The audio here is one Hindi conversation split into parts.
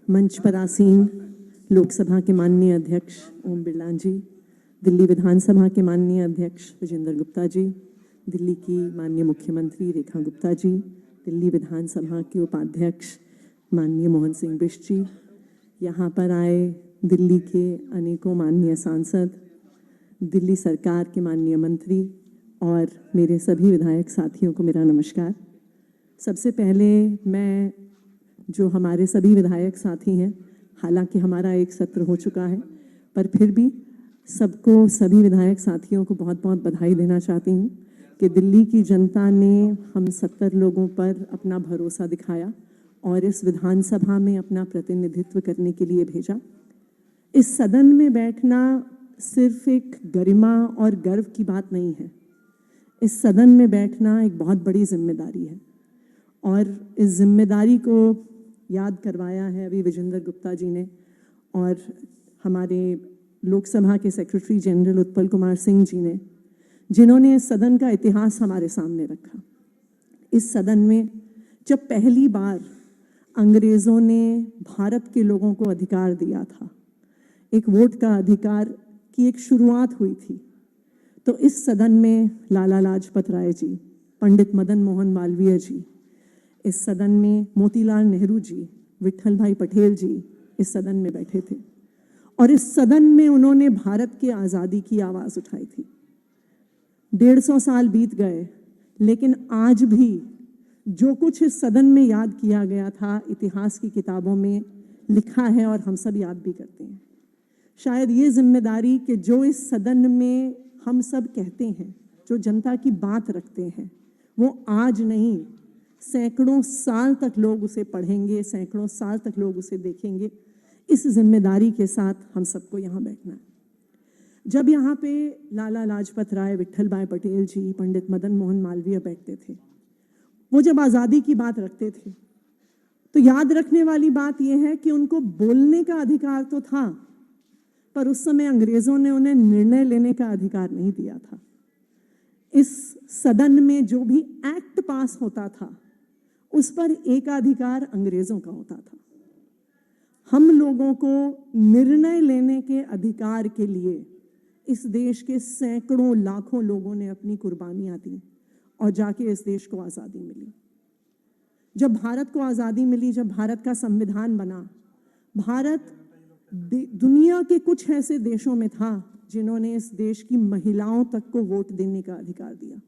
मंच पर आसीन लोकसभा के माननीय अध्यक्ष ओम बिरला जी, दिल्ली विधानसभा के माननीय अध्यक्ष विजेंद्र गुप्ता जी, दिल्ली की माननीय मुख्यमंत्री रेखा गुप्ता जी, दिल्ली विधानसभा के उपाध्यक्ष माननीय मोहन सिंह बिष्ट जी, यहाँ पर आए दिल्ली के अनेकों माननीय सांसद, दिल्ली सरकार के माननीय मंत्री और मेरे सभी विधायक साथियों को मेरा नमस्कार। सबसे पहले मैं जो हमारे सभी विधायक साथी हैं, हालांकि हमारा एक सत्र हो चुका है, पर फिर भी सबको, सभी विधायक साथियों को बहुत बहुत बधाई देना चाहती हूँ कि दिल्ली की जनता ने हम 70 लोगों पर अपना भरोसा दिखाया और इस विधानसभा में अपना प्रतिनिधित्व करने के लिए भेजा। इस सदन में बैठना सिर्फ एक गरिमा और गर्व की बात नहीं है। इस सदन में बैठना एक बहुत बड़ी जिम्मेदारी है और इस जिम्मेदारी को याद करवाया है अभी विजेंद्र गुप्ता जी ने और हमारे लोकसभा के सेक्रेटरी जनरल उत्पल कुमार सिंह जी ने, जिन्होंने इस सदन का इतिहास हमारे सामने रखा। इस सदन में जब पहली बार अंग्रेज़ों ने भारत के लोगों को अधिकार दिया था, एक वोट का अधिकार की एक शुरुआत हुई थी, तो इस सदन में लाला लाजपत राय जी, पंडित मदन मोहन मालवीय जी, इस सदन में मोतीलाल नेहरू जी, विट्ठल भाई पटेल जी इस सदन में बैठे थे और इस सदन में उन्होंने भारत की आज़ादी की आवाज़ उठाई थी। 150 साल बीत गए, लेकिन आज भी जो कुछ इस सदन में याद किया गया था, इतिहास की किताबों में लिखा है और हम सब याद भी करते हैं। शायद ये जिम्मेदारी कि जो इस सदन में हम सब कहते हैं, जो जनता की बात रखते हैं, वो आज नहीं, सैकड़ों साल तक लोग उसे पढ़ेंगे, सैकड़ों साल तक लोग उसे देखेंगे। इस जिम्मेदारी के साथ हम सबको यहाँ बैठना है। जब यहाँ पे लाला लाजपत राय, विट्ठल भाई पटेल जी, पंडित मदन मोहन मालवीय बैठते थे, वो जब आज़ादी की बात रखते थे, तो याद रखने वाली बात यह है कि उनको बोलने का अधिकार तो था, पर उस समय अंग्रेज़ों ने उन्हें निर्णय लेने का अधिकार नहीं दिया था। इस सदन में जो भी एक्ट पास होता था, उस पर एकाधिकार अंग्रेज़ों का होता था। हम लोगों को निर्णय लेने के अधिकार के लिए इस देश के सैकड़ों लाखों लोगों ने अपनी कुर्बानियां दी और जाके इस देश को आज़ादी मिली। जब भारत को आज़ादी मिली, जब भारत का संविधान बना, भारत दुनिया के कुछ ऐसे देशों में था जिन्होंने इस देश की महिलाओं तक को वोट देने का अधिकार दिया।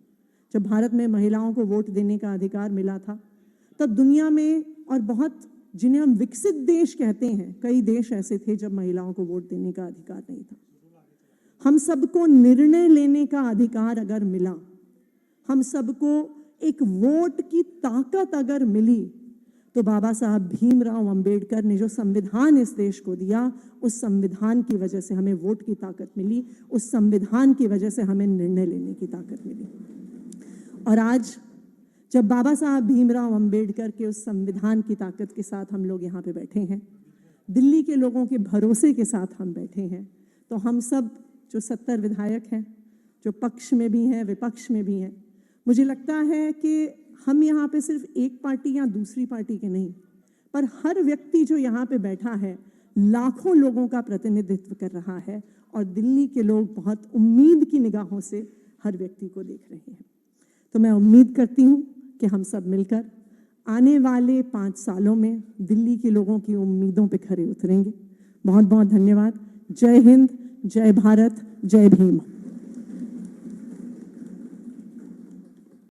जब भारत में महिलाओं को वोट देने का अधिकार मिला था, तब दुनिया में और बहुत, जिन्हें हम विकसित देश कहते हैं, कई देश ऐसे थे जब महिलाओं को वोट देने का अधिकार नहीं था। हम सबको निर्णय लेने का अधिकार अगर मिला, हम सबको एक वोट की ताकत अगर मिली, तो बाबा साहब भीमराव अंबेडकर ने जो संविधान इस देश को दिया, उस संविधान की वजह से हमें वोट की ताकत मिली, उस संविधान की वजह से हमें निर्णय लेने की ताकत मिली। और आज जब बाबा साहब भीमराव अंबेडकर के उस संविधान की ताकत के साथ हम लोग यहाँ पे बैठे हैं, दिल्ली के लोगों के भरोसे के साथ हम बैठे हैं, तो हम सब जो 70 विधायक हैं, जो पक्ष में भी हैं, विपक्ष में भी हैं, मुझे लगता है कि हम यहाँ पे सिर्फ एक पार्टी या दूसरी पार्टी के नहीं, पर हर व्यक्ति जो यहाँ पे बैठा है, लाखों लोगों का प्रतिनिधित्व कर रहा है और दिल्ली के लोग बहुत उम्मीद की निगाहों से हर व्यक्ति को देख रहे हैं। तो मैं उम्मीद करती हूँ कि हम सब मिलकर आने वाले 5 सालों में दिल्ली के लोगों की उम्मीदों पे खरे उतरेंगे। बहुत बहुत धन्यवाद। जय हिंद, जय भारत, जय भीम।